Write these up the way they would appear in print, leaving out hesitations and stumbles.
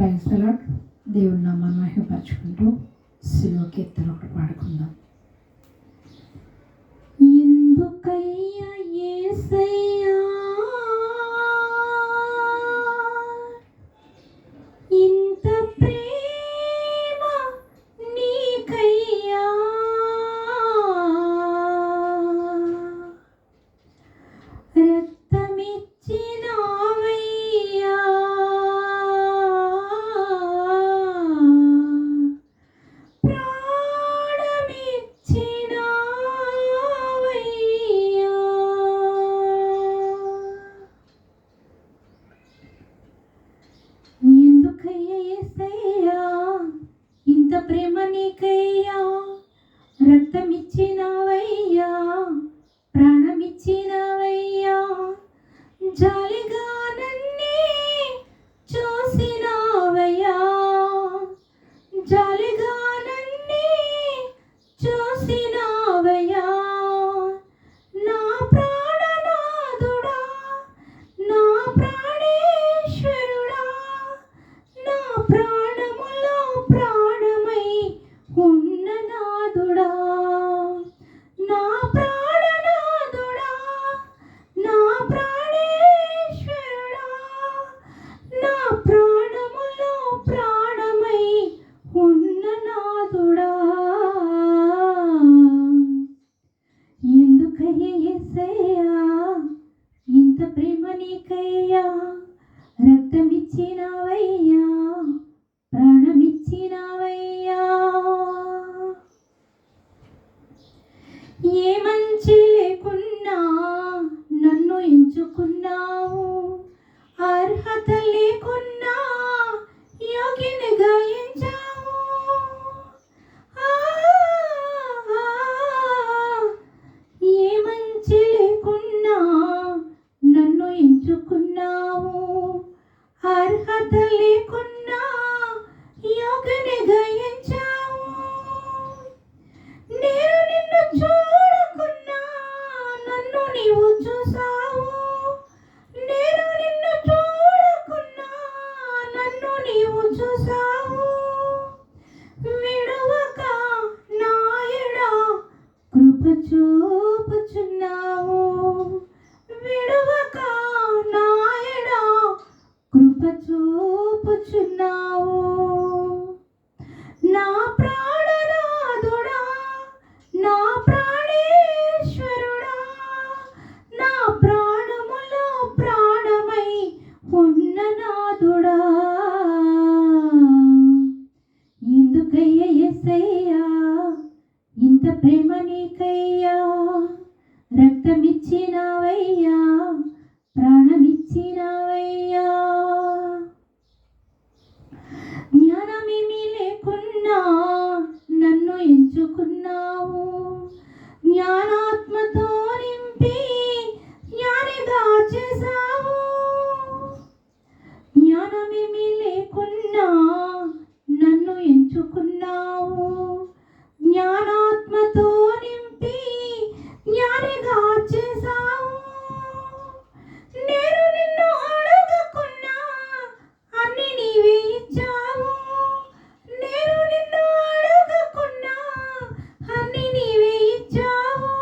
Praise the lord. దేవుని నామాన్ని మహిమపరచుకుంటూ శిలువ కీర్తన ఒకటి పాడుకుందాం. ఎందుకయ్యా యేసయ్యా ఇంత ప్రేమ నీకయ్యా, రక్తమిచ్చినావయ్యా, ప్రాణమిచ్చినావయ్యా. ఎందుకయ్యా యేసయ్యా ఇంత ప్రేమ నీకయ్యా, రక్తమిచ్చినావయ్యా, ప్రాణమిచ్చినావయ్యా, జాలిగా నన్నే చూసినావయ్యా, జాలిగా నన్నే చూసినావయ్యా. నా ప్రాణనాథుడా, నా ప్రాణేశ్వరుడా, నా ప్రాణములో ప్రాణమై ఉన్న నాథుడా, నా ప్రాణనాథుడా, నా ప్రాణేశ్వరుడా, నా ప్రాణములో ప్రాణమై ఉన్న నాథుడా. ఎందుకయ్యా యేసయ్యా ఇంత ప్రేమ నీకయ్యా, రక్తమిచ్చినావయ్యా, ప్రాణమిచ్చినావయ్యా. ఏ మంచి లేకున్నా నన్ను ఎంచుకున్నావు, అర్హత లేకున్నా యోగినిగా ఎంచావు. ఏ మంచి లేకున్నా నన్ను ఎంచుకున్నావు, అర్హత లేకున్నా యోగినిగా ఎంచావు. నేను నిన్ను చూడకున్నా నన్ను నీవు చూసావు, నేను నిన్ను చూడకున్నా నన్ను నీవు చూసావు. విడువక నాయడ కృప చూపుచున్నావు, విడువక నాయడ కృప చూపుచున్నావు. నా ప్రాణనాథుడా, నా ప్రాణేశ్వరుడా, నా ప్రాణములో ప్రాణమై ఉన్న నాథుడా. ఎందుకయ్యా యేసయ్యా ఇంత ప్రేమ నీకయ్యా, రక్తమిచ్చినావయ్యా, ప్రాణమిచ్చినావయ్యా. జ్ఞానమేమీ లేకున్నా నన్ను ఎంచుకున్నావు, జ్ఞానాత్మతో నింపి జ్ఞానిగా చేసావు. జ్ఞానమేమీ లేకున్నా నన్ను ఎంచుకున్నావు, జ్ఞానాత్మతో నింపి జ్ఞానిగా చేసావు. నేను నిన్ను అడగకున్నా అన్ని నీవే ఇచ్చావు, నేను నిన్ను అడగకున్నా అన్ని నీవే ఇచ్చావు.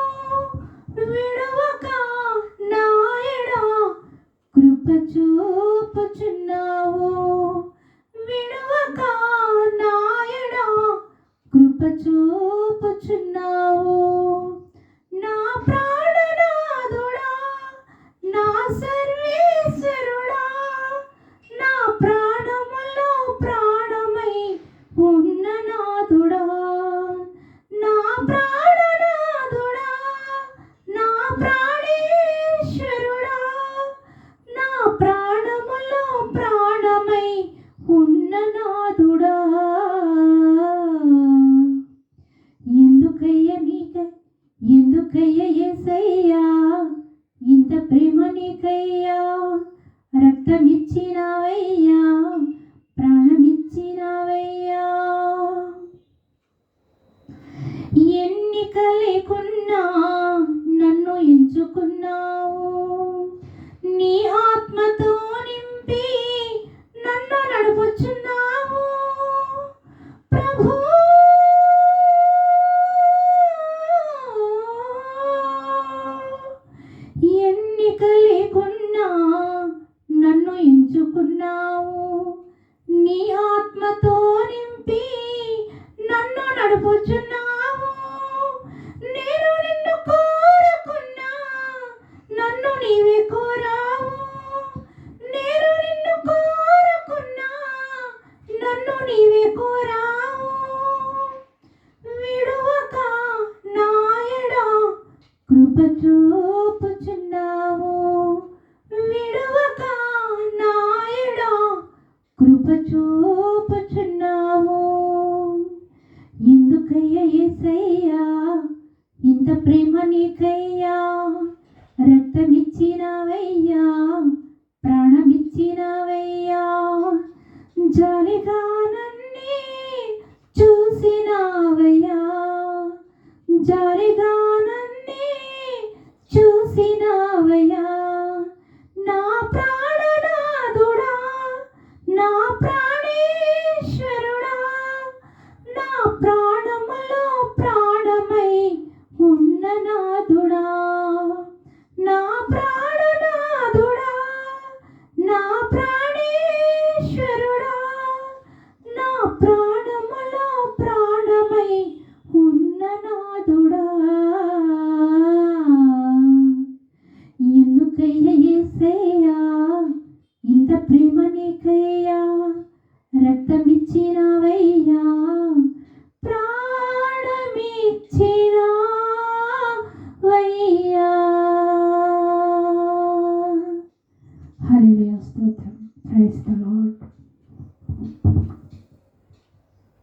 విడువక నాయడ కృప చూపుచున్నావు, విడువక నాయడ కృప చూపుచున్నావు. నా ప్రాణనాథుడా, నా సర్వేశ్వరుడా, నా ప్రాణములో ప్రాణమై ఉన్న నాథుడా, నా ప్రాణనాథుడా, నా ప్రాణేశ్వరుడా, నా ప్రాణములో ప్రాణమై ఉన్న నాథుడా. ఎందుకయ్యా యేసయ్యా ఇంత ప్రేమ నీకయ్యా, రక్తమిచ్చినావయ్యా, చూపుచున్నావు. ఎందుకయ్యా యేసయ్యా ఇంత ప్రేమ నీకయ్యా, రక్తమిచ్చినవయ్యా, ప్రాణమిచ్చినవయ్యా, జాలిగా నన్నే చూసినావయ్యా, జాలిగా నన్నే చూసినావయ్యా. నా ప్రాణనాథుడా, నా ప్రాణేశ్వరుడా, నా ప్రాణములో ప్రాణమై ఉన్న నాథుడా, నా ప్రాణనాథుడా, నా ప్రాణేశ్వరుడా, నా ప్రాణములో ప్రాణమై ఉన్న నాథుడా. ఎందుకయ్యా యేసయ్యా ఇంత ప్రేమ నీకయ్యా, రక్తమిచ్చినవయ్యా,